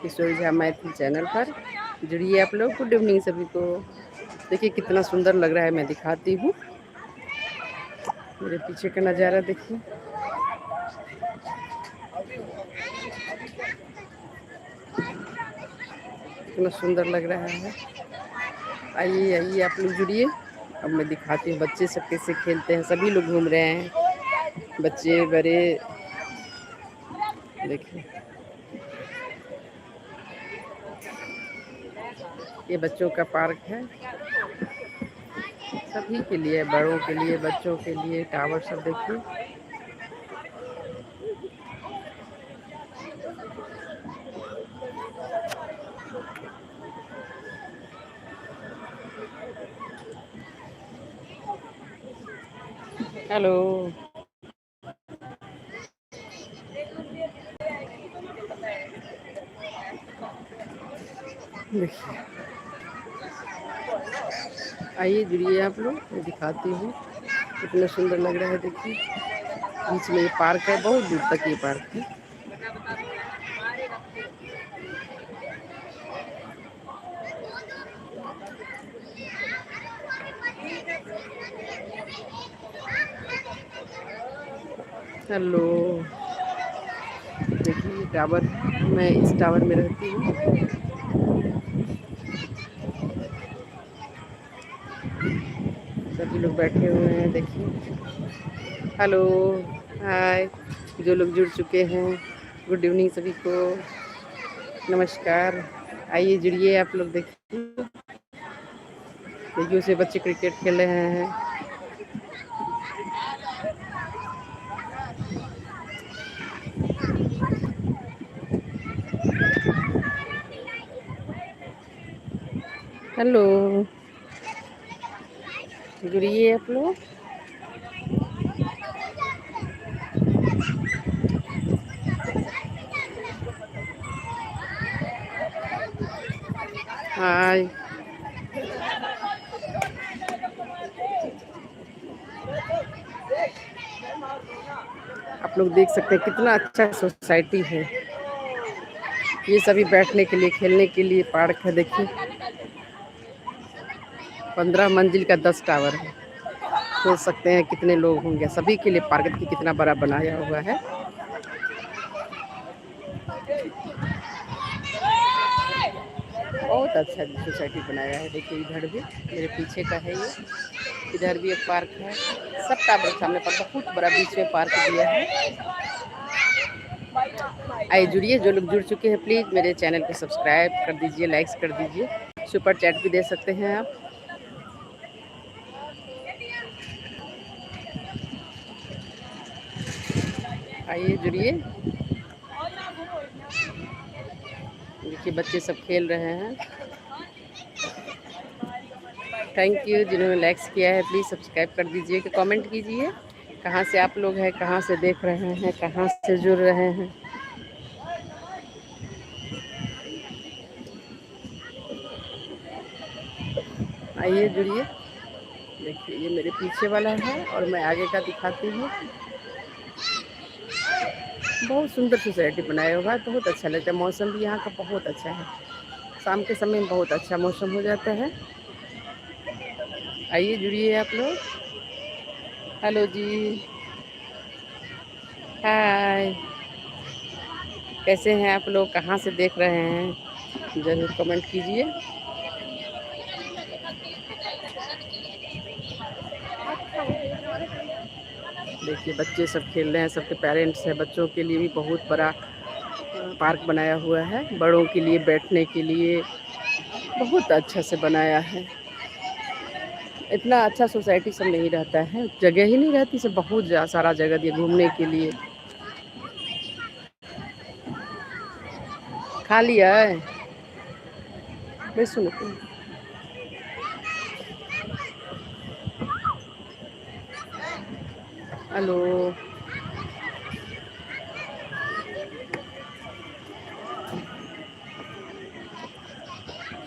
किशोर Jha Maithili channel पर जुड़िए आप लोग। गुड इवनिंग सभी को। देखिए कितना सुंदर लग रहा है, मैं दिखाती हूँ। मेरे पीछे का नज़ारा देखिए। कितना सुंदर लग रहा है। आइए आइए आप लोग जुड़िए। अब मैं दिखाती हूँ बच्चे सब कैसे खेलते हैं। सभी लोग घूम रहे हैं, बच्चे बड़े। देखिए ये बच्चों का पार्क है, सभी के लिए, बड़ों के लिए, बच्चों के लिए। टावर सब देखिए। हेलो। देखिए आइए जुड़िए आप लोग, मैं दिखाती हूँ कितना सुंदर लग रहा है। देखिए बीच में ये पार्क है, बहुत दूर तक ये पार्क है। हेलो। देखिए टावर है, मैं इस टावर में रहती हूँ। सभी लोग बैठे हुए हैं, देखिए। हेलो, हाय। जो लोग जुड़ चुके हैं, गुड इवनिंग सभी को, नमस्कार। आइए जुड़िए आप लोग। देखिए देखिए उसे बच्चे क्रिकेट खेल रहे हैं। हेलो, जुड़िए आप लोग। हाय। आप लोग देख सकते हैं कितना अच्छा सोसाइटी है। ये सभी बैठने के लिए, खेलने के लिए पार्क है। देखिए 15 मंजिल का 10 टावर है। सोच सकते हैं कितने लोग होंगे। सभी के लिए पार्क की कितना बड़ा बनाया हुआ है। बहुत अच्छा सोसाइटी बनाया है। देखिए इधर भी मेरे पीछे का है ये, इधर भी एक पार्क है। सब टावर सामने पर बहुत बड़ा बीच में पार्क दिया है। आइए जुड़िए। जो लोग जुड़ चुके हैं प्लीज़ मेरे चैनल को सब्सक्राइब कर दीजिए, लाइक्स कर दीजिए, सुपर चैट भी दे सकते हैं आप। आइए जुड़िए। देखिए बच्चे सब खेल रहे हैं। थैंक यू जिन्होंने लाइक्स किया है, प्लीज़ सब्सक्राइब कर दीजिए, कि कमेंट कीजिए कहाँ से आप लोग हैं, कहाँ से देख रहे हैं, कहाँ से जुड़ रहे हैं। आइए जुड़िए। देखिए ये मेरे पीछे वाला है और मैं आगे का दिखाती हूँ। बहुत सुंदर सोसाइटी बनाया हुआ है, बहुत अच्छा लगता है। मौसम भी यहाँ का बहुत अच्छा है, शाम के समय में बहुत अच्छा मौसम हो जाता है। आइए जुड़िए आप लोग। हेलो जी, हाय। कैसे हैं आप लोग, कहाँ से देख रहे हैं, ज़रूर कमेंट कीजिए। देखिए बच्चे सब खेल रहे हैं, सबके पेरेंट्स हैं। बच्चों के लिए भी बहुत बड़ा पार्क बनाया हुआ है, बड़ों के लिए बैठने के लिए बहुत अच्छा से बनाया है। इतना अच्छा सोसाइटी सब नहीं रहता है, जगह ही नहीं रहती, सब बहुत सारा जगह दिया घूमने के लिए। खा लिया है मैं सुनो। हेलो।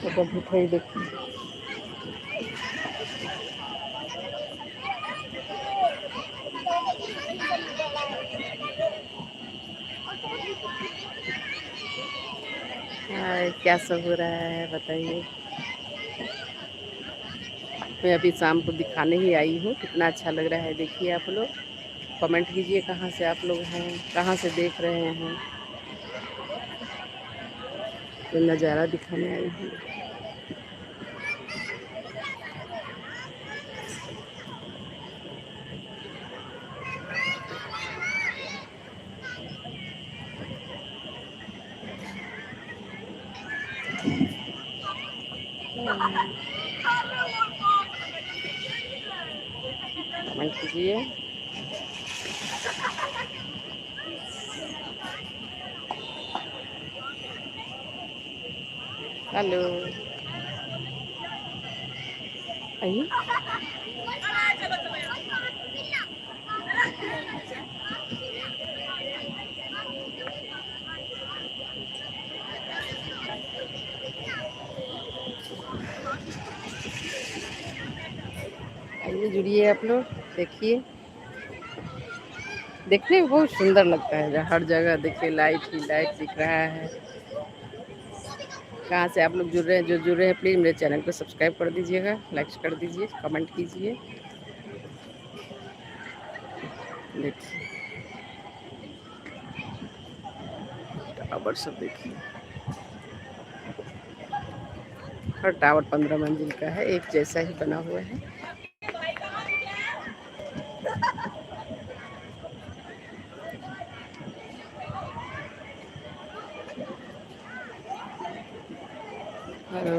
तो देखिए हाय, क्या सब हो रहा है बताइए। मैं अभी शाम को दिखाने ही आई हूँ, कितना अच्छा लग रहा है देखिए आप लोग। कमेंट कीजिए कहाँ से आप लोग हैं, कहाँ से देख रहे हैं। ये नज़ारा दिखाने आई हूँ। कमेंट कीजिए। हेलो। आइए। आइए जुड़िए आप लोग, देखिए। देखने में बहुत सुंदर लगता है, हर जगह देखिए लाइट ही लाइट दिख रहा है। कहाँ से आप लोग जुड़ रहे हैं, जो जुड़ रहे हैं प्लीज़ मेरे चैनल को सब्सक्राइब कर दीजिएगा, लाइक कर दीजिए, कमेंट कीजिए। देखिए टावर सब देखिए। हर टावर 15 मंजिल का है, एक जैसा ही बना हुआ है। हेलो।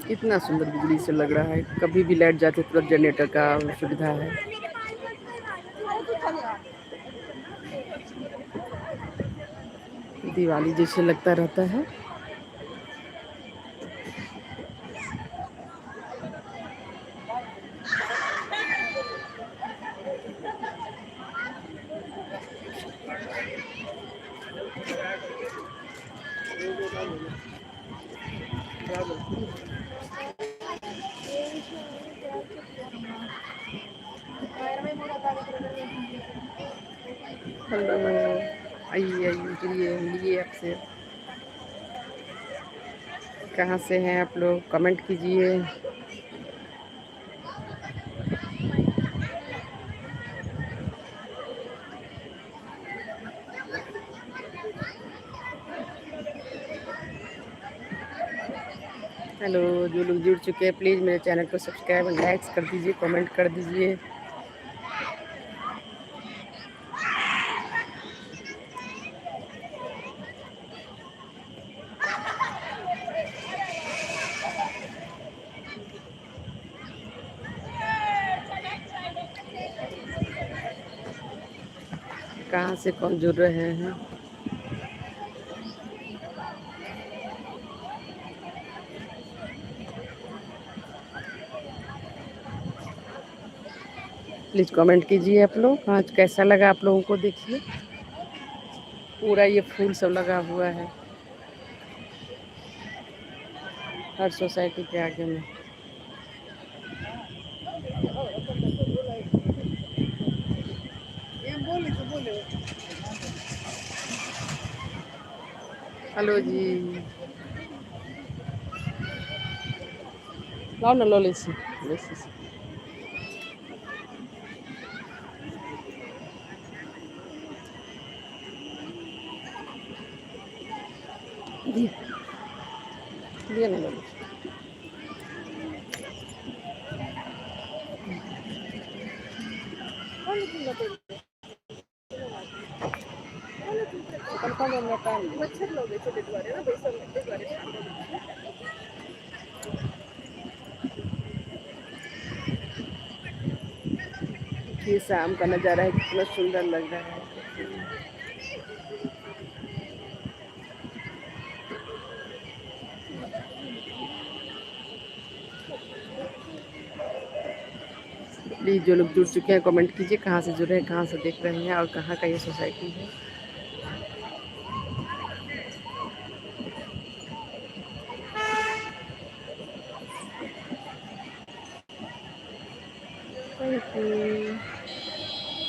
कितना सुंदर बिजली से लग रहा है, कभी भी लाइट जाते तुरंत जनरेटर का सुविधा है। दिवाली जैसे लगता रहता है। हेलो। आइए आइए जुड़िए, मिलिए आपसे। कहाँ से हैं आप लोग, कमेंट कीजिए। हेलो, जो लोग जुड़ चुके हैं प्लीज़ मेरे चैनल को सब्सक्राइब और लाइक्स कर दीजिए, कमेंट कर दीजिए। कहाँ से कौन जुड़ रहे हैं। प्लीज़ कमेंट कीजिए आप लोग, आज कैसा लगा आप लोगों को। देखिए पूरा ये फूल सब लगा हुआ है हर सोसाइटी के आगे में। हेलो जी। लाओ ना, लो लेसी लेसी से। दिए दिए ना, लो लेसी। मच्छर लोग छोटे द्वारे ना बेसन द्वारे। ये शाम का नज़ारा है, कितना सुंदर लग रहा है। प्लीज़ जो लोग जुड़ चुके हैं कमेंट कीजिए कहाँ से जुड़े हैं, कहाँ से देख रहे हैं और कहाँ का ये सोसाइटी है। Thank you.